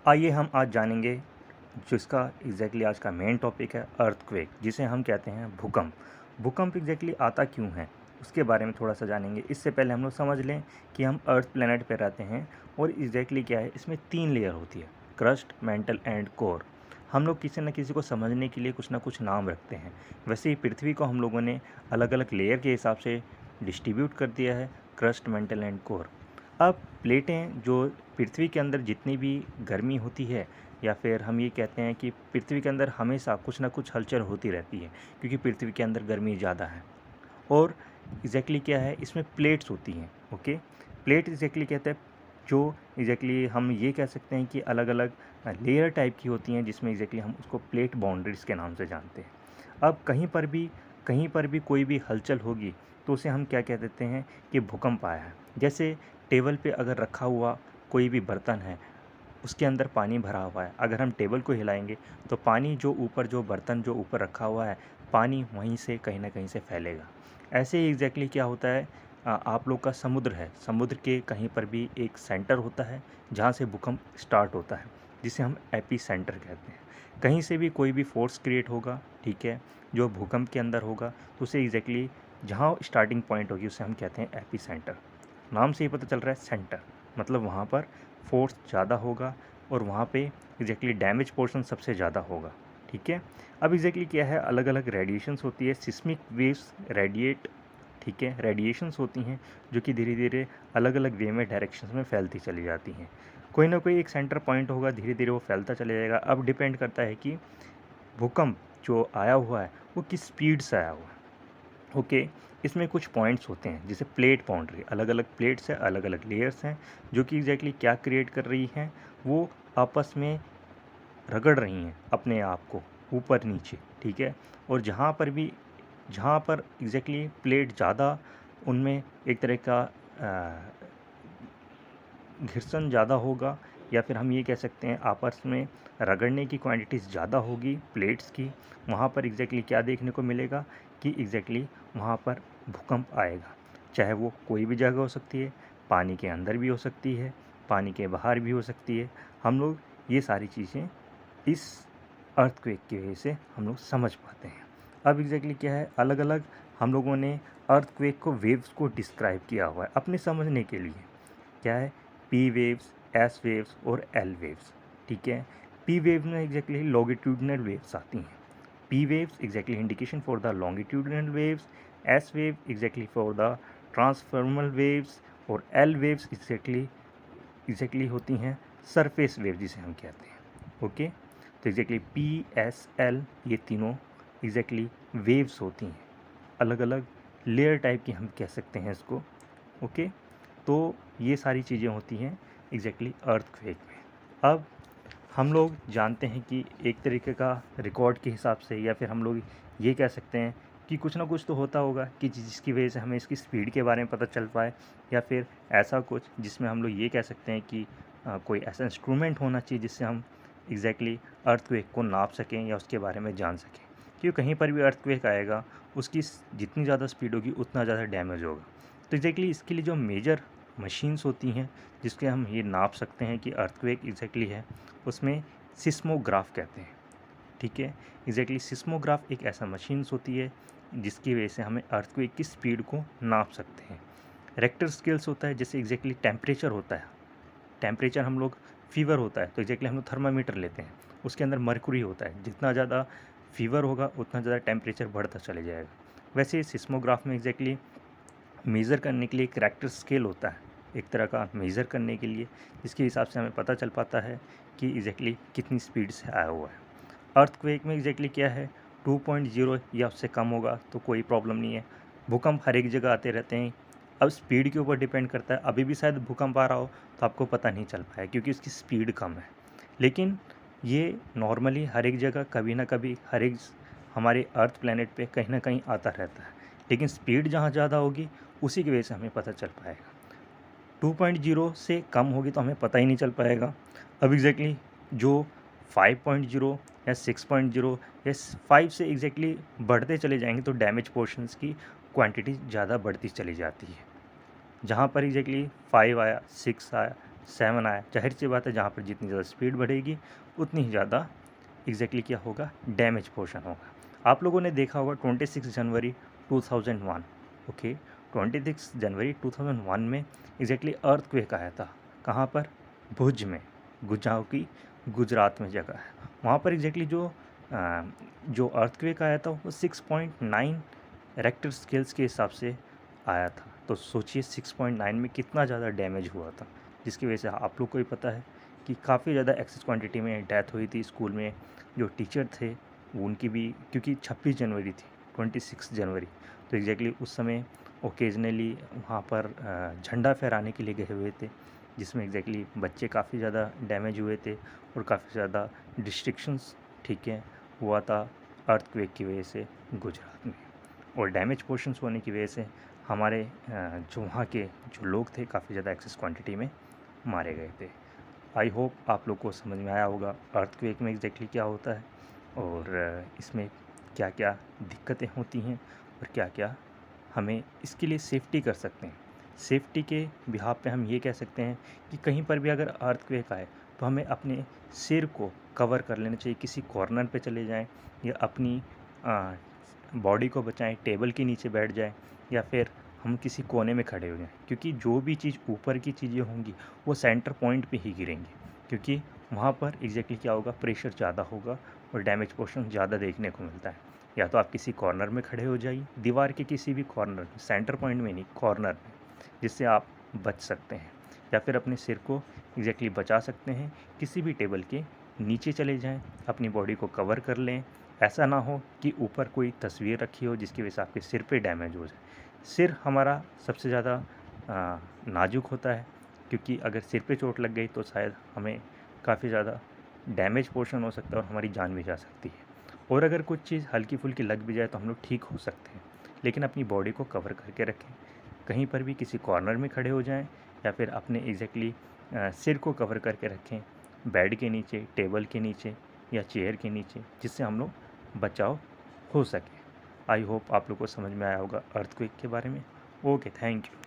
आइए हम आज जानेंगे जिसका एग्जैक्टली आज का मेन टॉपिक है अर्थक्वेक, जिसे हम कहते हैं भूकंप। भूकंप एग्जैक्टली आता क्यों है उसके बारे में थोड़ा सा जानेंगे। इससे पहले हम लोग समझ लें कि हम अर्थ प्लेनेट पर रहते हैं और एग्जैक्टली क्या है, इसमें 3 लेयर होती है, क्रस्ट, मेंटल एंड कोर। हम लोग किसी न किसी को समझने के लिए कुछ ना कुछ नाम रखते हैं। वैसे ही पृथ्वी को हम लोगों ने अलग अलग लेयर के हिसाब से डिस्ट्रीब्यूट कर दिया है, क्रस्ट, मेंटल एंड कोर। अब प्लेटें जो पृथ्वी के अंदर जितनी भी गर्मी होती है, या फिर हम ये कहते हैं कि पृथ्वी के अंदर हमेशा कुछ ना कुछ हलचल होती रहती है, क्योंकि पृथ्वी के अंदर गर्मी ज़्यादा है। और एग्जैक्टली क्या है, इसमें प्लेट्स होती हैं। ओके, प्लेट एग्जैक्टली कहते हैं जो एग्जैक्टली हम ये कह सकते हैं कि अलग अलग लेयर टाइप की होती हैं, जिसमें एग्जैक्टली हम उसको प्लेट बाउंड्रीज के नाम से जानते हैं। अब कहीं पर भी कोई भी हलचल होगी तो उसे हम क्या कह देते हैं कि भूकंप आया है। जैसे टेबल पे अगर रखा हुआ कोई भी बर्तन है, उसके अंदर पानी भरा हुआ है, अगर हम टेबल को हिलाएंगे तो पानी जो बर्तन जो ऊपर रखा हुआ है, पानी वहीं से कहीं ना कहीं से फैलेगा। ऐसे ही एग्जैक्टली क्या होता है, आप लोग का समुद्र है, समुद्र के कहीं पर भी एक सेंटर होता है जहाँ से भूकंप स्टार्ट होता है, जिसे हम एपी सेंटर कहते हैं। कहीं से भी कोई भी फोर्स क्रिएट होगा, ठीक है, जो भूकंप के अंदर होगा, तो उसे एग्जैक्टली जहाँ स्टार्टिंग पॉइंट होगी उसे हम कहते हैं एपी सेंटर। नाम से ही पता चल रहा है सेंटर, मतलब वहाँ पर फोर्स ज़्यादा होगा और वहाँ पे एग्जैक्टली डैमेज पोर्शन सबसे ज़्यादा होगा। ठीक है, अब एग्जैक्टली क्या है, अलग अलग रेडिएशंस होती है, सिस्मिक वेव्स रेडिएट, ठीक है, रेडिएशंस होती हैं जो कि धीरे धीरे अलग अलग वे में डायरेक्शंस में फैलती चली जाती हैं। कोई ना कोई एक सेंटर पॉइंट होगा, धीरे धीरे वो फैलता चले जाएगा। अब डिपेंड करता है कि भूकंप जो आया हुआ है वो किस स्पीड से आया हुआ है। ओके, इसमें कुछ पॉइंट्स होते हैं जैसे प्लेट बाउंड्री, अलग अलग प्लेट्स हैं, अलग अलग लेयर्स हैं, जो कि एग्जैक्टली क्या क्रिएट कर रही हैं, वो आपस में रगड़ रही हैं अपने आप को ऊपर नीचे। ठीक है, और जहाँ पर एग्जैक्टली प्लेट ज़्यादा, उनमें एक तरह का घर्षण ज़्यादा होगा, या फिर हम ये कह सकते हैं आपस में रगड़ने की क्वांटिटीज़ ज़्यादा होगी प्लेट्स की। वहाँ पर एग्जैक्टली क्या देखने को मिलेगा कि एग्जैक्टली वहाँ पर भूकंप आएगा। चाहे वो कोई भी जगह हो सकती है, पानी के अंदर भी हो सकती है, पानी के बाहर भी हो सकती है। हम लोग ये सारी चीज़ें इस अर्थक्वेक की वजह से हम लोग समझ पाते हैं। अब एग्जैक्टली क्या है, अलग अलग हम लोगों ने अर्थक्वेक को वेव्स को डिस्क्राइब किया हुआ है अपने समझने के लिए। क्या है, पी वेव्स, एस वेव्स और एल वेव्स। ठीक है, पी वेव में एग्जैक्टली लॉन्गिट्यूडनल वेव्स आती हैं। P waves exactly indication for the longitudinal waves, S wave exactly for the transformer waves, और एल वेव्स एग्जैक्टली होती हैं सरफेस वेव जिसे हम कहते हैं। ओके, तो एग्जैक्टली पी एस एल ये तीनों एग्जैक्टली वेव्स होती हैं, अलग अलग लेयर टाइप की हम कह सकते हैं इसको। ओके, तो ये सारी चीज़ें होती हैं एग्जैक्टली अर्थक्वेक में। अब हम लोग जानते हैं कि एक तरीके का रिकॉर्ड के हिसाब से, या फिर हम लोग ये कह सकते हैं कि कुछ ना कुछ तो होता होगा कि जिसकी वजह से हमें इसकी स्पीड के बारे में पता चल पाए, या फिर ऐसा कुछ जिसमें हम लोग ये कह सकते हैं कि कोई ऐसा इंस्ट्रूमेंट होना चाहिए जिससे हम एग्जैक्टली अर्थक्वेक को नाप सकें या उसके बारे में जान सकें। क्योंकि कहीं पर भी अर्थक्वेक आएगा, उसकी जितनी ज़्यादा स्पीड होगी उतना ज़्यादा डैमेज होगा। तो एग्जैक्टली इसके लिए जो मेजर मशीन्स होती हैं जिसके हम ये नाप सकते हैं कि अर्थक्वेक एग्जैक्टली है, उसमें सिस्मोग्राफ कहते हैं। ठीक है, एग्जैक्टली सिस्मोग्राफ एक ऐसा मशीन्स होती है जिसकी वजह से हमें अर्थक्वेक की स्पीड को नाप सकते हैं। रेक्टर स्केल्स होता है, जैसे एग्जैक्टली टेम्परेचर होता है, टेम्परेचर हम लोग, फीवर होता है तो एग्जैक्टली हम लोग थर्मामीटर लेते हैं, उसके अंदर मर्क्यूरी होता है, जितना ज़्यादा फीवर होगा उतना ज़्यादा टेम्परेचर बढ़ता चले जाएगा। वैसे सिस्मोग्राफ में एग्जैक्टली मेज़र करने के लिए एक रेक्टर स्केल होता है, एक तरह का मेज़र करने के लिए, जिसके हिसाब से हमें पता चल पाता है कि एग्जैक्टली कितनी स्पीड से आया हुआ है। अर्थक्वेक में एग्जैक्टली क्या है, 2.0 या उससे कम होगा तो कोई प्रॉब्लम नहीं है। भूकंप हर एक जगह आते रहते हैं। अब स्पीड के ऊपर डिपेंड करता है, अभी भी शायद भूकंप आ रहा हो तो आपको पता नहीं चल पाया क्योंकि उसकी स्पीड कम है। लेकिन ये नॉर्मली हर एक जगह कभी ना कभी हर एक हमारे अर्थ प्लैनेट पे कहीं ना कहीं आता रहता है, लेकिन स्पीड जहाँ ज़्यादा होगी उसी की वजह से हमें पता चल पाएगा। 2.0 से कम होगी तो हमें पता ही नहीं चल पाएगा। अब एग्जैक्टली जो 5.0 या 6.0 या 5 से एग्जैक्टली बढ़ते चले जाएंगे तो डैमेज पोर्शंस की क्वांटिटी ज़्यादा बढ़ती चली जाती है। जहाँ पर एग्जैक्टली 5 आया, 6 आया, 7 आया, ज़ाहिर-सी बात है जहाँ पर जितनी ज़्यादा स्पीड बढ़ेगी उतनी ही ज़्यादा क्या होगा, डैमेज पोर्शन होगा। आप लोगों ने देखा होगा 26 जनवरी 2001, ओके, 26 जनवरी 2001 में अर्थक्वेक आया था। कहाँ पर? भुज में, गुजराव की गुजरात में जगह है। वहाँ पर जो अर्थक्वेक आया था वो 6.9 रेक्टर स्केल्स के हिसाब से आया था। तो सोचिए 6.9 में कितना ज़्यादा डैमेज हुआ था, जिसकी वजह से आप लोग को भी पता है कि काफ़ी ज़्यादा एक्सेस क्वांटिटी में डेथ हुई थी। स्कूल में जो टीचर थे उनकी भी, क्योंकि 26 जनवरी थी, 26 जनवरी, तो उस समय ओकेजनली वहाँ पर झंडा फहराने के लिए गए हुए थे, जिसमें बच्चे काफ़ी ज़्यादा डैमेज हुए थे और काफ़ी ज़्यादा डिस्ट्रिक्शंस, ठीक है, हुआ था अर्थक्वेक की वजह से गुजरात में। और डैमेज पोर्शंस होने की वजह से हमारे जो वहाँ के जो लोग थे काफ़ी ज़्यादा एक्सेस क्वांटिटी में मारे गए थे। आई होप आप लोग को समझ में आया होगा अर्थक्वेक में क्या होता है और इसमें क्या क्या दिक्कतें होती हैं और क्या क्या हमें इसके लिए सेफ्टी कर सकते हैं। सेफ्टी के बिहाफ पे हम ये कह सकते हैं कि कहीं पर भी अगर अर्थक्वेक आए तो हमें अपने सिर को कवर कर लेना चाहिए, किसी कॉर्नर पे चले जाएं या अपनी बॉडी को बचाएं, टेबल के नीचे बैठ जाएं या फिर हम किसी कोने में खड़े हो जाएं, क्योंकि जो भी चीज़ ऊपर की चीज़ें होंगी वो सेंटर पॉइंट पे ही गिरेंगी, क्योंकि वहाँ पर क्या होगा, प्रेशर ज़्यादा होगा और डैमेज पोर्शन ज़्यादा देखने को मिलता है। या तो आप किसी कॉर्नर में खड़े हो जाइए, दीवार के किसी भी कॉर्नर में, सेंटर पॉइंट में नहीं, कॉर्नर में, जिससे आप बच सकते हैं। या फिर अपने सिर को बचा सकते हैं, किसी भी टेबल के नीचे चले जाएं, अपनी बॉडी को कवर कर लें। ऐसा ना हो कि ऊपर कोई तस्वीर रखी हो जिसकी वजह से आपके सिर पे डैमेज हो जाए। सिर हमारा सबसे ज़्यादा नाजुक होता है, क्योंकि अगर सिर पे चोट लग गई तो शायद हमें काफ़ी ज़्यादा डैमेज पोर्शन हो सकता है और हमारी जान भी जा सकती है। और अगर कुछ चीज़ हल्की फुल्की लग भी जाए तो हम लोग ठीक हो सकते हैं, लेकिन अपनी बॉडी को कवर करके रखें। कहीं पर भी किसी कॉर्नर में खड़े हो जाएं या फिर अपने सिर को कवर करके रखें, बेड के नीचे, टेबल के नीचे या चेयर के नीचे, जिससे हम लोग बचाव हो सके। आई होप आप लोग को समझ में आया होगा अर्थक्वेक के बारे में। Okay, thank you.